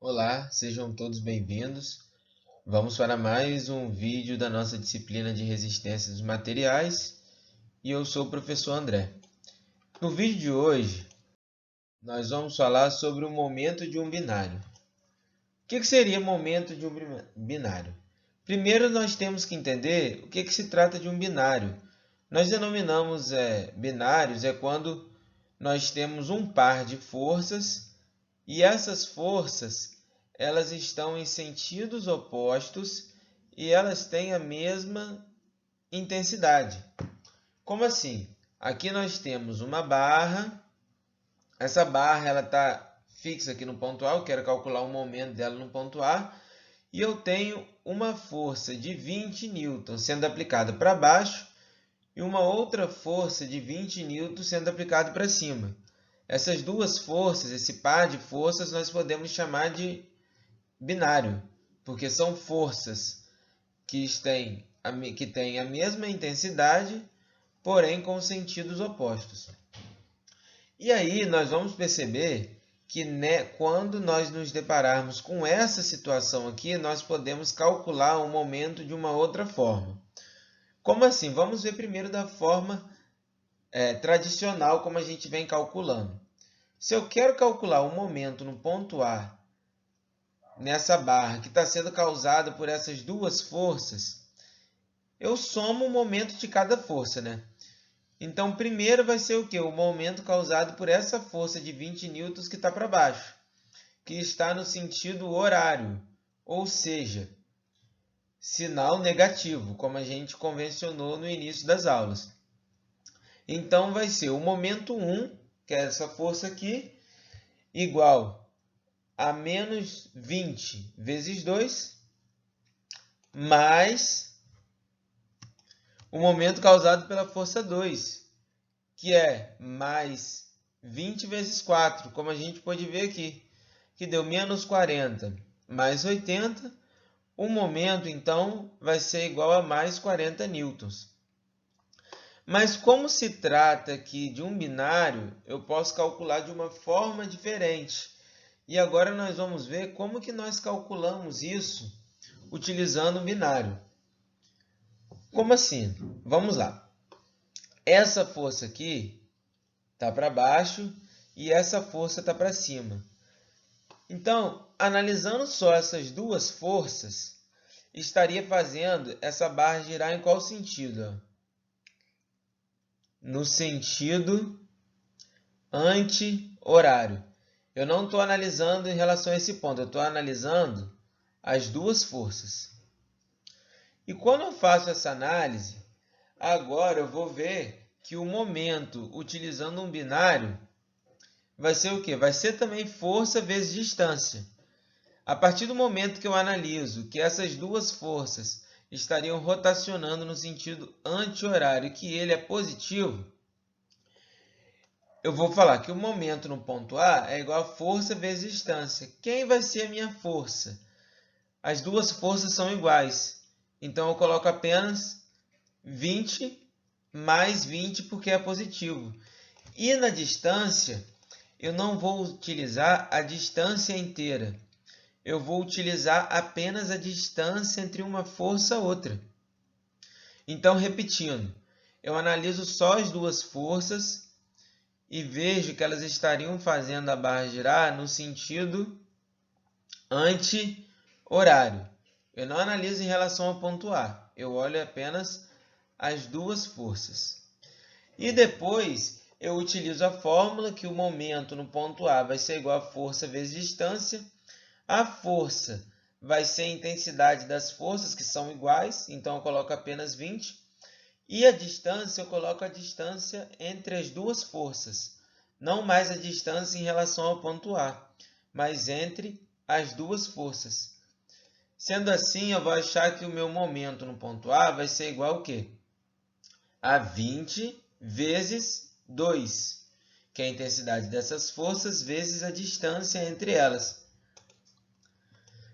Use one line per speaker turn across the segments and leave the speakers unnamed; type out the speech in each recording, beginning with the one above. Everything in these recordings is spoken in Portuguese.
Olá, sejam todos bem-vindos. Vamos para mais um vídeo da nossa disciplina de resistência dos materiais e eu sou o professor André. No vídeo de hoje, nós vamos falar sobre o momento de um binário. O que seria momento de um binário? Primeiro, nós temos que entender o que se trata de um binário. Nós denominamos binários quando nós temos um par de forças e essas forças elas estão em sentidos opostos e elas têm a mesma intensidade. Como assim? Aqui nós temos uma barra. Essa barra ela está fixa aqui no ponto A. Eu quero calcular o momento dela no ponto A. E eu tenho uma força de 20 newtons sendo aplicada para baixo e uma outra força de 20 newtons sendo aplicada para cima. Essas duas forças, esse par de forças, nós podemos chamar de binário, porque são forças que têm a mesma intensidade, porém com sentidos opostos. E aí nós vamos perceber que quando nós nos depararmos com essa situação aqui, nós podemos calcular o momento de uma outra forma. Como assim? Vamos ver primeiro da forma tradicional, como a gente vem calculando. Se eu quero calcular o momento no ponto A, nessa barra, que está sendo causada por essas duas forças, eu somo o momento de cada força, né? Então, primeiro vai ser o quê? O momento causado por essa força de 20 newtons que está para baixo, que está no sentido horário, ou seja, sinal negativo, como a gente convencionou no início das aulas. Então, vai ser o momento 1, que é essa força aqui, igual a menos 20 vezes 2, mais o momento causado pela força 2, que é mais 20 vezes 4, como a gente pode ver aqui, que deu menos 40 mais 80. O momento, então, vai ser igual a mais 40 newtons. Mas como se trata aqui de um binário, eu posso calcular de uma forma diferente. E agora nós vamos ver como que nós calculamos isso utilizando o binário. Como assim? Vamos lá. Essa força aqui está para baixo e essa força está para cima. Então, analisando só essas duas forças, estaria fazendo essa barra girar em qual sentido? No sentido anti-horário. Eu não estou analisando em relação a esse ponto, eu estou analisando as duas forças. E quando eu faço essa análise, agora eu vou ver que o momento utilizando um binário vai ser o quê? Vai ser também força vezes distância. A partir do momento que eu analiso que essas duas forças estariam rotacionando no sentido anti-horário, que ele é positivo, eu vou falar que o momento no ponto A é igual a força vezes distância. Quem vai ser a minha força? As duas forças são iguais. Então, eu coloco apenas 20 mais 20 porque é positivo. E na distância, eu não vou utilizar a distância inteira. Eu vou utilizar apenas a distância entre uma força e outra. Então, repetindo, eu analiso só as duas forças e vejo que elas estariam fazendo a barra girar no sentido anti-horário. Eu não analiso em relação ao ponto A, eu olho apenas as duas forças. E depois eu utilizo a fórmula que o momento no ponto A vai ser igual a força vezes distância. A força vai ser a intensidade das forças, que são iguais, então eu coloco apenas 20. E a distância, eu coloco a distância entre as duas forças. Não mais a distância em relação ao ponto A, mas entre as duas forças. Sendo assim, eu vou achar que o meu momento no ponto A vai ser igual ao quê? A 20 vezes 2, que é a intensidade dessas forças vezes a distância entre elas.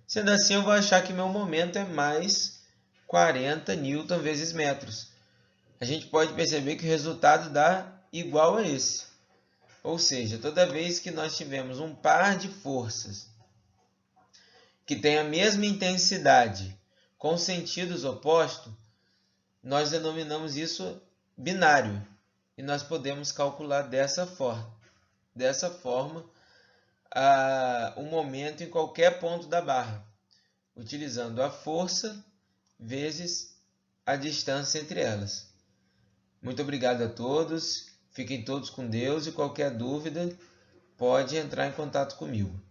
Sendo assim, eu vou achar que meu momento é mais 40 newton vezes metros. A gente pode perceber que o resultado dá igual a esse. Ou seja, toda vez que nós tivermos um par de forças que têm a mesma intensidade com sentidos opostos, nós denominamos isso binário. E nós podemos calcular dessa forma o momento em qualquer ponto da barra, utilizando a força vezes a distância entre elas. Muito obrigado a todos, fiquem todos com Deus e qualquer dúvida pode entrar em contato comigo.